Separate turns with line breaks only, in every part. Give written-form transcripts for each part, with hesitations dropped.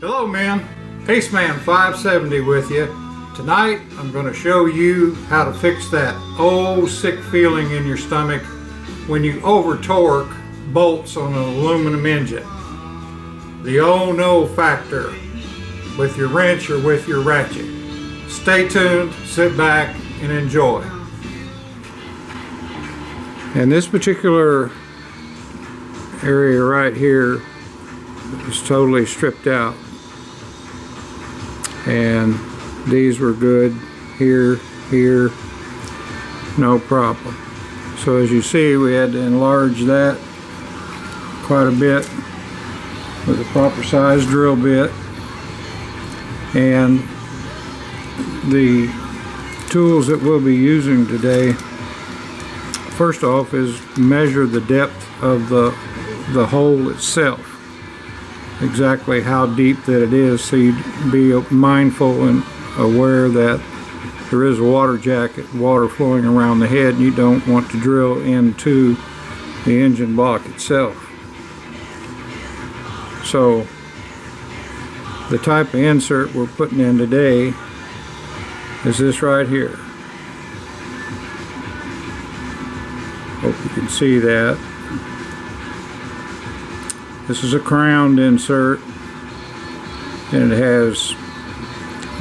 Hello men, Aceman 570 with you. Tonight I'm going to show you how to fix that old sick feeling in your stomach when you over torque bolts on an aluminum engine. The oh no factor with your wrench or with your ratchet. Stay tuned, sit back and enjoy. And this particular area right here is totally stripped out, and these were good here, no problem. So as you see, we had to enlarge that quite a bit with a proper size drill bit, and the tools that we'll be using today, first off, is measure the depth of the hole itself, exactly how deep that it is, so you be mindful and aware that there is a water jacket, water flowing around the head, and you don't want to drill into the engine block itself. So the type of insert we're putting in today is this right here. Hope you can see that. This is a crowned insert, and it has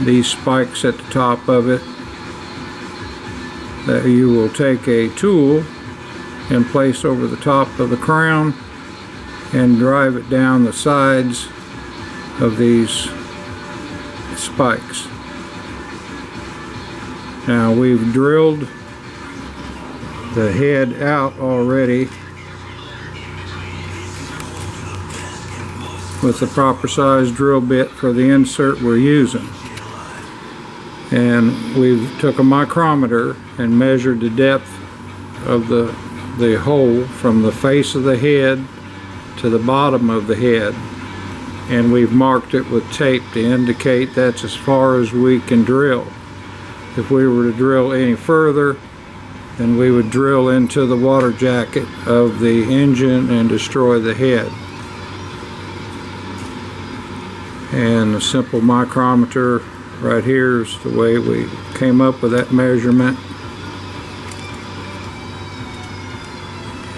these spikes at the top of it that you will take a tool and place over the top of the crown and drive it down the sides of these spikes. Now we've drilled the head out already with the proper size drill bit for the insert we're using, and we took a micrometer and measured the depth of the hole from the face of the head to the bottom of the head, and we've marked it with tape to indicate that's as far as we can drill. If we were to drill any further, then we would drill into the water jacket of the engine and destroy the head. And a simple micrometer right here is the way we came up with that measurement.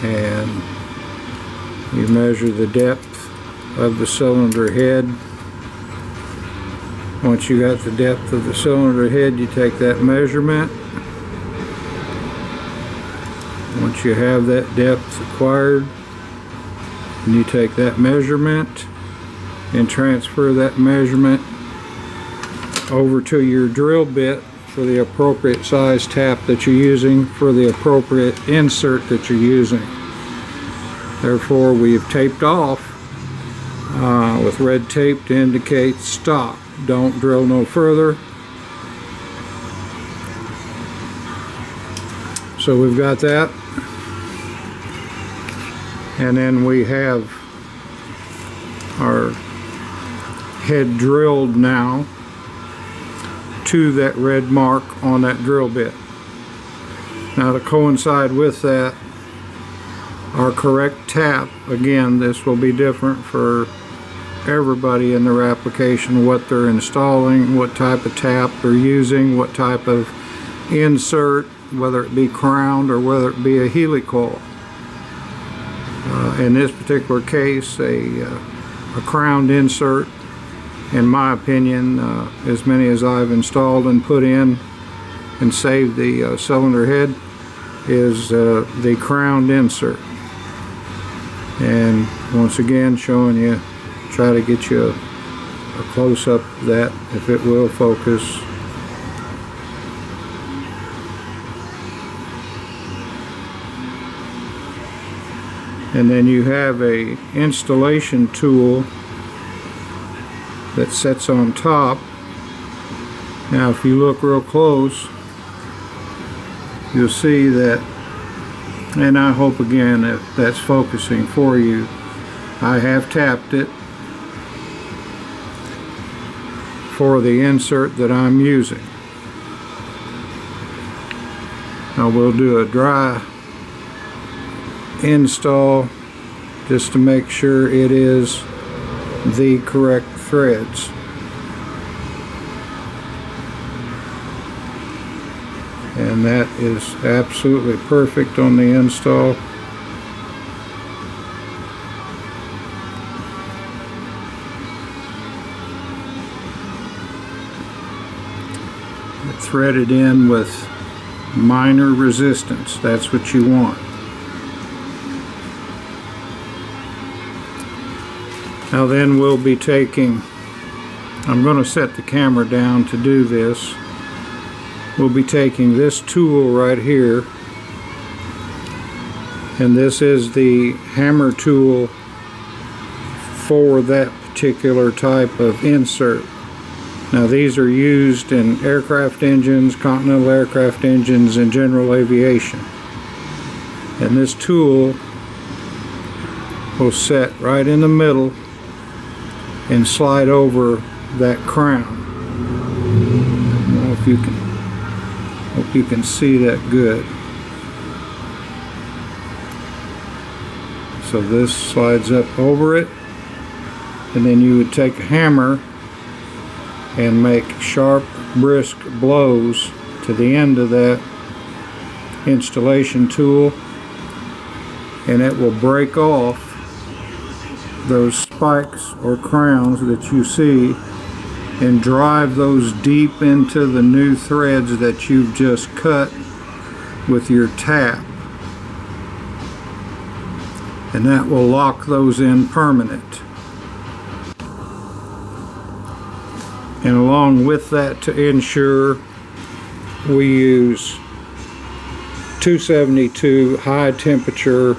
And you measure the depth of the cylinder head. Once you got the depth of the cylinder head, you take that measurement. Once you have that depth acquired, and you take that measurement and transfer that measurement over to your drill bit for the appropriate size tap that you're using for the appropriate insert that you're using. Therefore, we've taped off with red tape to indicate stop. Don't drill no further. So we've got that, and then we have our head drilled now to that red mark on that drill bit. Now, to coincide with that, our correct tap, again, this will be different for everybody in their application, what they're installing, what type of tap they're using, what type of insert, whether it be crowned or whether it be a helicoil. In this particular case, a crowned insert, in my opinion, as many as I've installed and put in and saved the cylinder head, is the crowned insert. And once again, showing you, try to get you a close-up of that, if it will focus. And then you have a installation tool that sits on top. Now if you look real close, you'll see that, and I hope again that that's focusing for you, I have tapped it for the insert that I'm using. Now we'll do a dry install just to make sure it is the correct threads. And that is absolutely perfect on the install. Threaded in with minor resistance. That's what you want. Now then we'll be taking, I'm going to set the camera down to do this. We'll be taking this tool right here, and this is the hammer tool for that particular type of insert. Now these are used in aircraft engines, continental aircraft engines, and general aviation. And this tool will set right in the middle and slide over that crown. I don't know if you can, hope you can see that good. So this slides up over it, and then you would take a hammer and make sharp, brisk blows to the end of that installation tool, and it will break off those spikes or crowns that you see and drive those deep into the new threads that you've just cut with your tap, and that will lock those in permanent. And along with that, to ensure, we use 272 high temperature,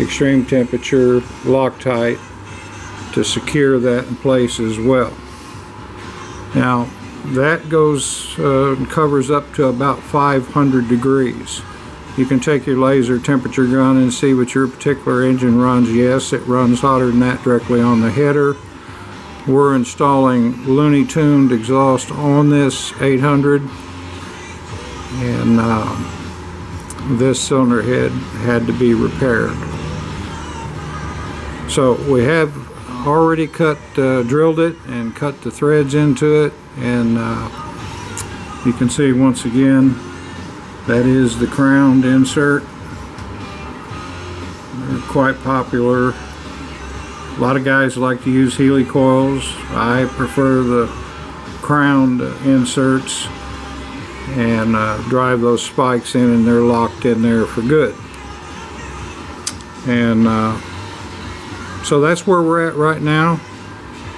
extreme temperature Loctite to secure that in place as well. Now that goes covers up to about 500 degrees. You can take your laser temperature gun and see what your particular engine runs. Yes, it runs hotter than that directly on the header. We're installing Looney tuned exhaust on this 800, and this cylinder head had to be repaired. So we have already drilled it and cut the threads into it, and you can see once again that is the crowned insert. They're quite popular. A lot of guys like to use Healy coils. I prefer the crowned inserts, and drive those spikes in, and they're locked in there for good. And so that's where we're at right now.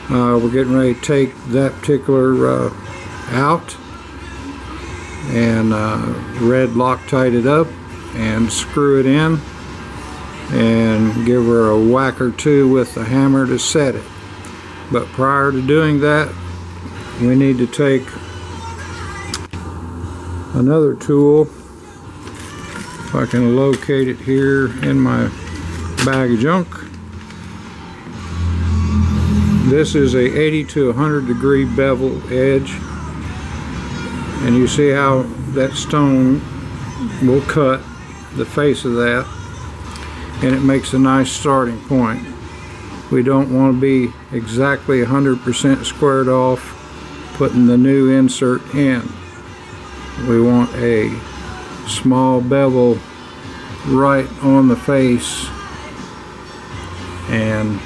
We're getting ready to take that particular out and red Loctite it up and screw it in, and give her a whack or two with the hammer to set it. But prior to doing that, we need to take another tool. If I can locate it here in my bag of junk. This is a 80 to 100 degree bevel edge, and you see how that stone will cut the face of that, and it makes a nice starting point. We don't want to be exactly 100% squared off putting the new insert in. We want a small bevel right on the face, and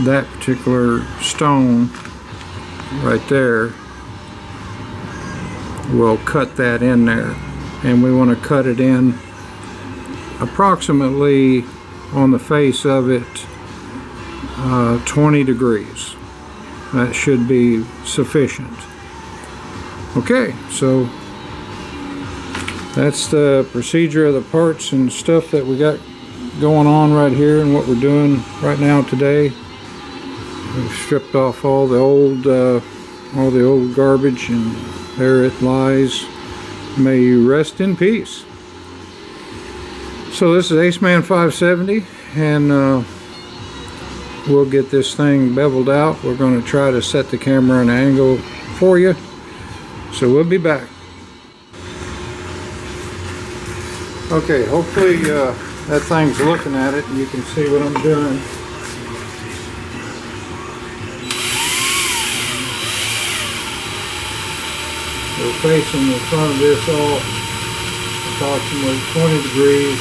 that particular stone right there will cut that in there. And we want to cut it in approximately on the face of it 20 degrees. That should be sufficient. Okay, so that's the procedure of the parts and stuff that we got going on right here, and what we're doing right now today. We've stripped off all the old garbage, and there it lies. May you rest in peace. So this is Aceman 570, and we'll get this thing beveled out. We're going to try to set the camera on an angle for you, so we'll be back. Okay, hopefully that thing's looking at it and you can see what I'm doing. We're facing the front of this off approximately 20 degrees.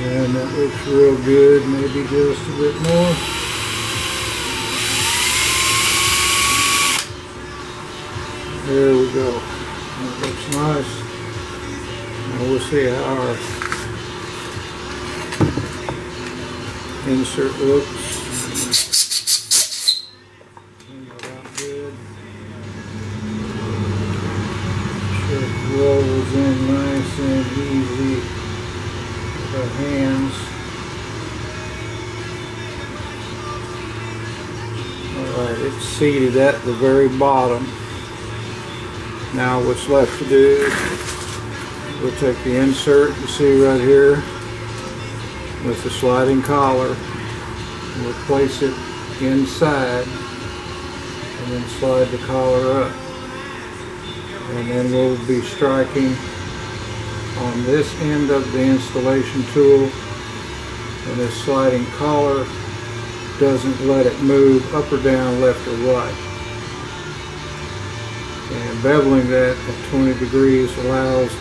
And that looks real good, maybe just a bit more. There we go. That looks nice. Now we'll see how our insert looks. Clean it out good. Sure it rolls in nice and easy with our hands. Alright, it's seated at the very bottom. Now what's left to do, we'll take the insert you see right here with the sliding collar. We'll place it inside and then slide the collar up. And then we'll be striking on this end of the installation tool, and this sliding collar doesn't let it move up or down, left or right. And beveling that at 20 degrees allows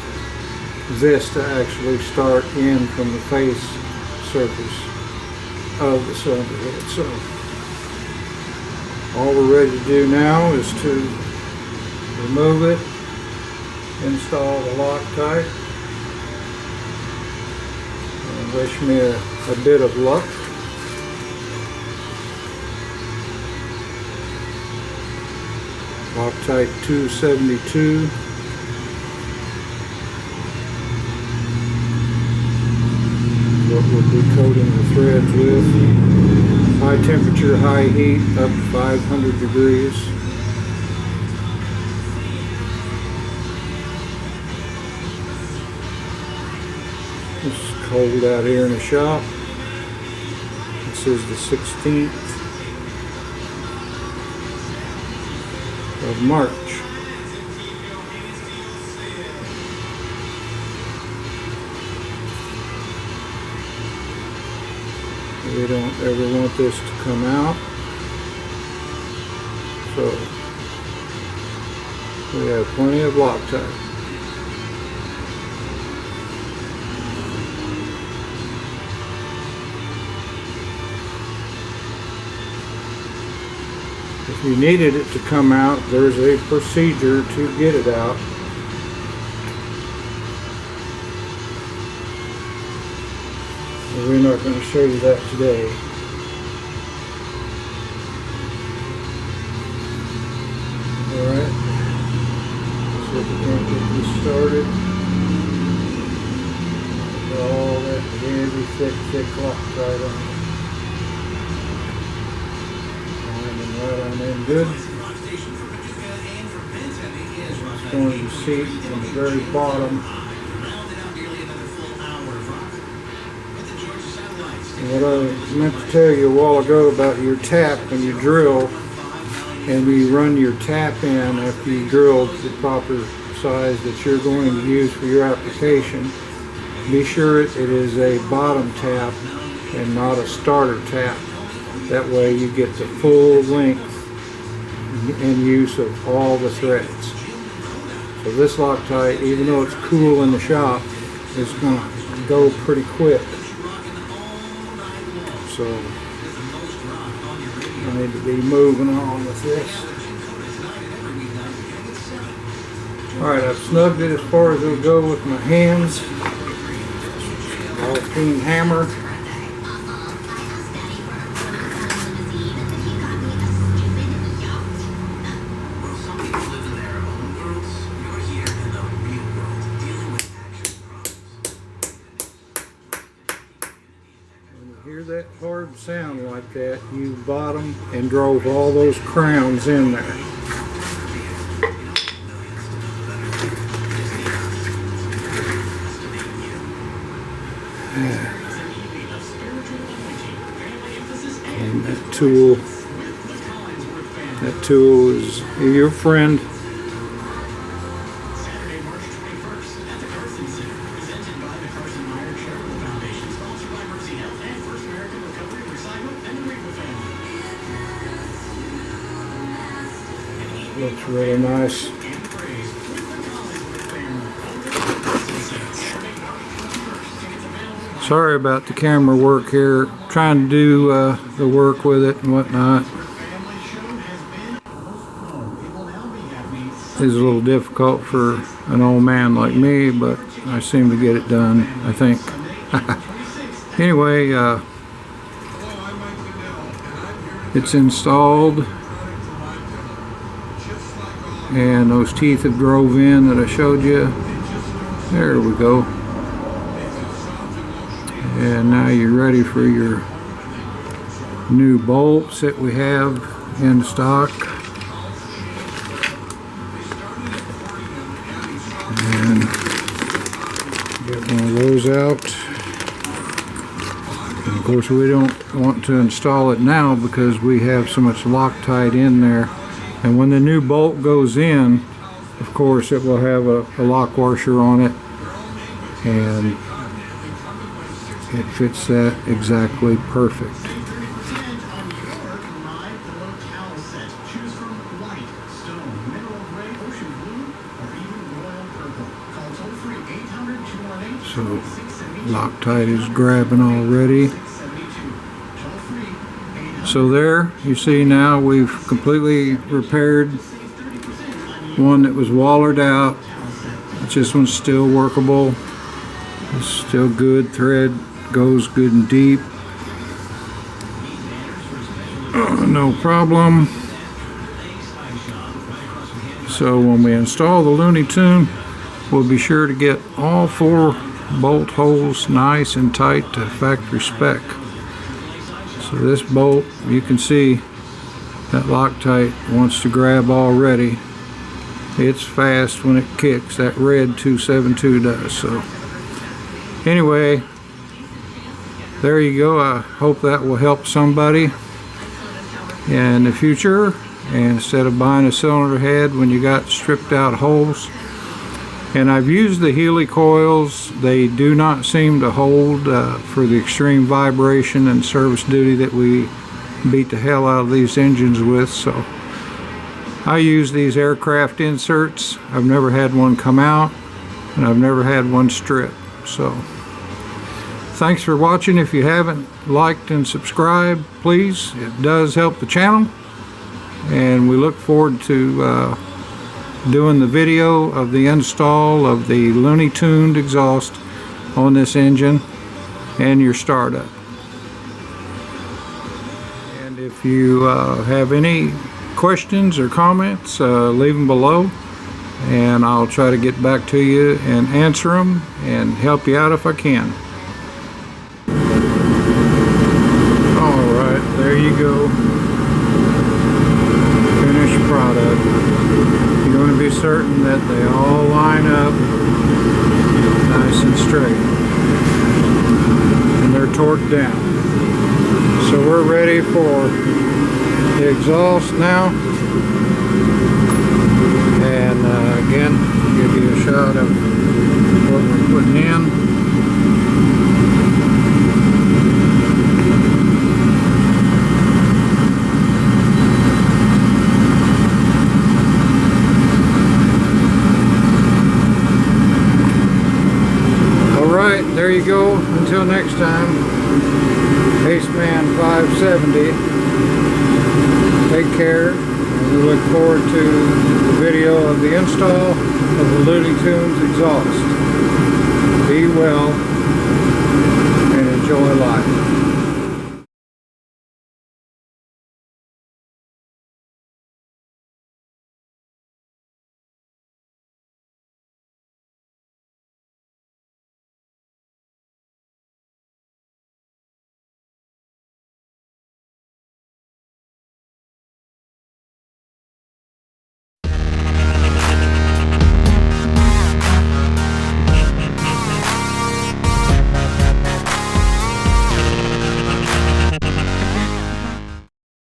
this to actually start in from the face surface of the cylinder head. So all we're ready to do now is to remove it, install the Loctite, and wish me a bit of luck. Loctite 272. What we'll be coating the threads with. High temperature, high heat, up to 500 degrees. It's cold out here in the shop. This is the 16th of March. We don't ever want this to come out, so we have plenty of Loctite. If you needed it to come out, there's a procedure to get it out. But we're not going to show you that today. Alright, so we're going to get this started. Put all that heavy, thick Loctite on it. Right on in good. It's going to seat on the very bottom. And what I meant to tell you a while ago about your tap when you drill, and you run your tap in after you drilled the proper size that you're going to use for your application, be sure it is a bottom tap and not a starter tap. That way you get the full length and use of all the threads. So this Loctite, even though it's cool in the shop, is going to go pretty quick. So I need to be moving on with this. Alright, I've snugged it as far as it'll go with my hands. Alpine hammer. Hear that hard sound like that, you bottom and drove all those crowns in there. And that tool is your friend. Looks really nice. Sorry about the camera work here. Trying to do the work with it and whatnot. It's a little difficult for an old man like me, but I seem to get it done, I think. Anyway, it's installed, and those teeth have drove in that I showed you. There we go. And now you're ready for your new bolts that we have in stock. And get one of those out. And of course we don't want to install it now because we have so much Loctite in there. And when the new bolt goes in, of course it will have a lock washer on it, and it fits that exactly perfect. So Loctite is grabbing already. So there, you see now we've completely repaired one that was wallered out. This one's still workable. It's still good. Thread goes good and deep. No problem. So when we install the Looney Tune, we'll be sure to get all 4 bolt holes nice and tight to factory spec. So this bolt, you can see that Loctite wants to grab already. It's fast when it kicks. That red 272 does. So anyway, there you go. I hope that will help somebody in the future. And instead of buying a cylinder head when you got stripped out holes. And I've used the Healy coils. They do not seem to hold for the extreme vibration and service duty that we beat the hell out of these engines with. So I use these aircraft inserts. I've never had one come out, and I've never had one strip. So thanks for watching. If you haven't liked and subscribed, please. It does help the channel. And we look forward to doing the video of the install of the Looney Tuned exhaust on this engine and your startup. And if you have any questions or comments, leave them below, and I'll try to get back to you and answer them and help you out if I can. Alright, there you go. Finished product. You want to be certain that they all line up nice and straight, and they're torqued down. So we're ready for the exhaust now, and again, give you a shot of what we're putting in. There you go. Until next time, Aceman 570. Take care, and we look forward to the video of the install of the Looney Tunes exhaust. Be well.